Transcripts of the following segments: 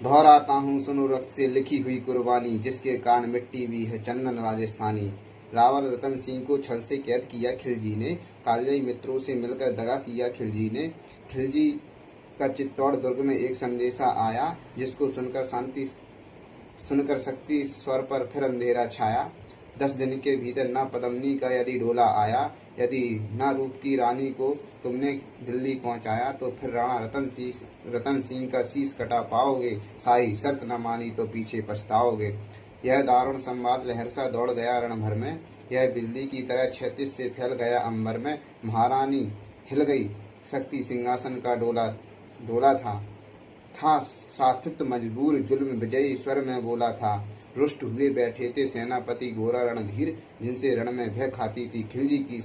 दोहराता हूँ सुनो रक्त से लिखी हुई कुर्बानी, जिसके कारण मिट्टी भी है चंदन राजस्थानी। रावल रतन सिंह को छल से कैद किया खिलजी ने, कालजयी मित्रों से मिलकर दगा किया खिलजी ने। खिलजी का चित्तौड़ दुर्ग में एक संदेशा आया, जिसको सुनकर शक्ति स्वर पर फिर अंधेरा छाया। 10 दिन के भीतर न पद्मिनी का यदि डोला आया, यदि न रूप की रानी को तुमने दिल्ली पहुंचाया, तो फिर राणा रतन सिंह का शीश कटा पाओगे। शाही शर्त न मानी तो पीछे पछताओगे। यह दारुण संवाद लहरसा दौड़ गया रण भर में, यह बिजली की तरह क्षैतिज से फैल गया अंबर में। महारानी हिल गई, शक्ति सिंहासन का डोला था साथित मजबूर, जुल्म विजयी स्वर में बोला था। रुष्ट हुए बैठे थे सेनापति गोरा रणधीर, जिनसे रण में भय खाती थी खिलजी की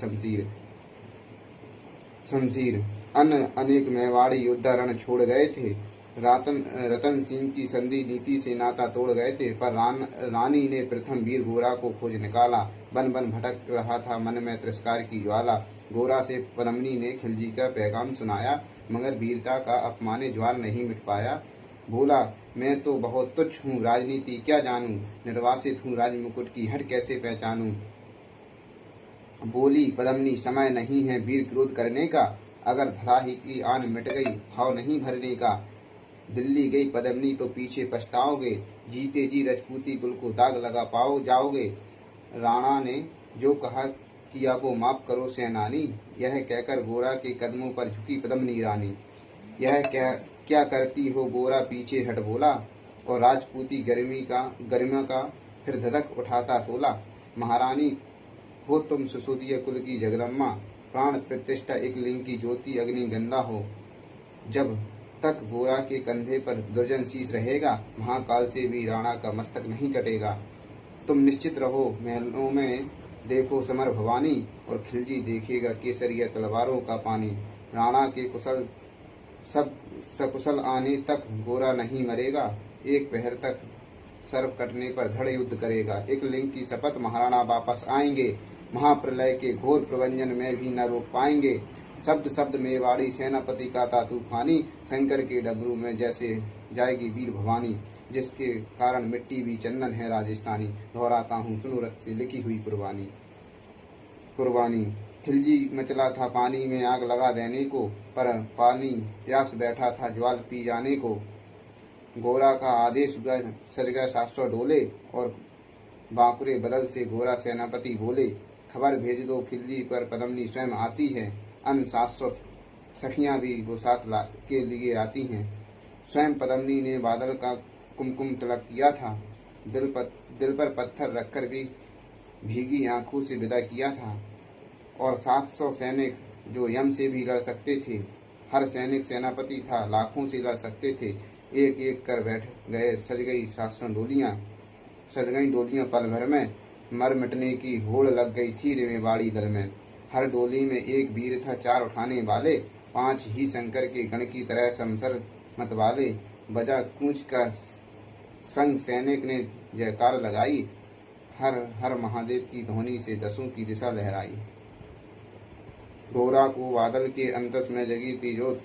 शमशीर। अन्य अनेक मेवाड़ी योद्धा रण छोड़ गए थे, रतन सिंह की संधि नीति से नाता तोड़ गए थे, पर रानी ने प्रथम वीर गोरा को खोज निकाला। बन बन भटक रहा था मन में तिरस्कार की ज्वाला। गोरा से पद्मिनी ने खिलजी का पैगाम सुनाया, मगर वीरता का अपमाने ज्वाल नहीं मिट पाया। बोला, मैं तो बहुत तुच्छ हूँ, राजनीति क्या जानूं, निर्वासित हूँ राजमुकुट की हट कैसे पहचानूं। बोली पद्मिनी, समय नहीं है वीर क्रोध करने का, अगर धरा ही की आन मिट गई भाव नहीं भरने का। दिल्ली गई पद्मिनी तो पीछे पछताओगे, जीते जी रजपूती कुल को दाग लगा जाओगे। राणा ने जो कहा किया वो माफ करो सेनानी, यह कहकर गोरा के कदमों पर झुकी पद्मिनी रानी। यह क्या करती हो गोरा पीछे हट बोला, और राजपूती गरिमा का फिर धधक उठाता सोला। महारानी हो तुम सुसुदीय कुल की जगदम्मा, प्राण प्रतिष्ठा एक लिंग की ज्योति अग्नि गंगा हो। जब तक गोरा के कंधे पर दुर्जन शीश रहेगा, महाकाल से भी राणा का मस्तक नहीं कटेगा। तुम निश्चित रहो, महलों में देखो समर भवानी, और खिलजी देखेगा केसरिया तलवारों का पानी। राणा के सकुशल आने तक गोरा नहीं मरेगा, एक पहर तक सर्व कटने पर धड़ युद्ध करेगा। एक लिंग की शपथ, महाराणा वापस आएंगे, महाप्रलय के घोर प्रबंधन में भी न रोक पाएंगे। शब्द शब्द मेवाड़ी सेनापति का था तूफानी, शंकर के डबरू में जैसे जाएगी वीर भवानी, जिसके कारण मिट्टी भी चंदन है राजस्थानी। दोहराता हूँ सुनो रक्त से लिखी हुई कुर्बानी। खिलजी मचला था पानी में आग लगा देने को, पर पानी प्यास बैठा था ज्वाल पी जाने को। गोरा का आदेश हुआ, सज गए 700 डोले, और बांकुरे बदल से गोरा सेनापति बोले, खबर भेज दो खिलजी पर पद्मिनी स्वयं आती है। अन्य 700 सखियां भी वो साथ के लिए आती हैं। स्वयं पद्मिनी ने बादल का कुमकुम तिलक किया था, दिल पर पत्थर रखकर भी भीगी आंखों से विदा किया था। और 700 सैनिक जो यम से भी लड़ सकते थे, हर सैनिक सेनापति था, लाखों से लड़ सकते थे। एक एक कर बैठ गए, सज गई 700 डोलियां पल भर में, मर मिटने की होड़ लग गई थी मेवाड़ी दल में। हर डोली में एक वीर था, 4 उठाने वाले, 5 ही शंकर के गण की तरह शमशर मतवाले। बजा कूच का संग सैनिक ने जयकार लगाई, हर हर महादेव की ध्वनि से 10 की दिशा लहराई। गोरा को बादल के अंतस में जगी थी जोत,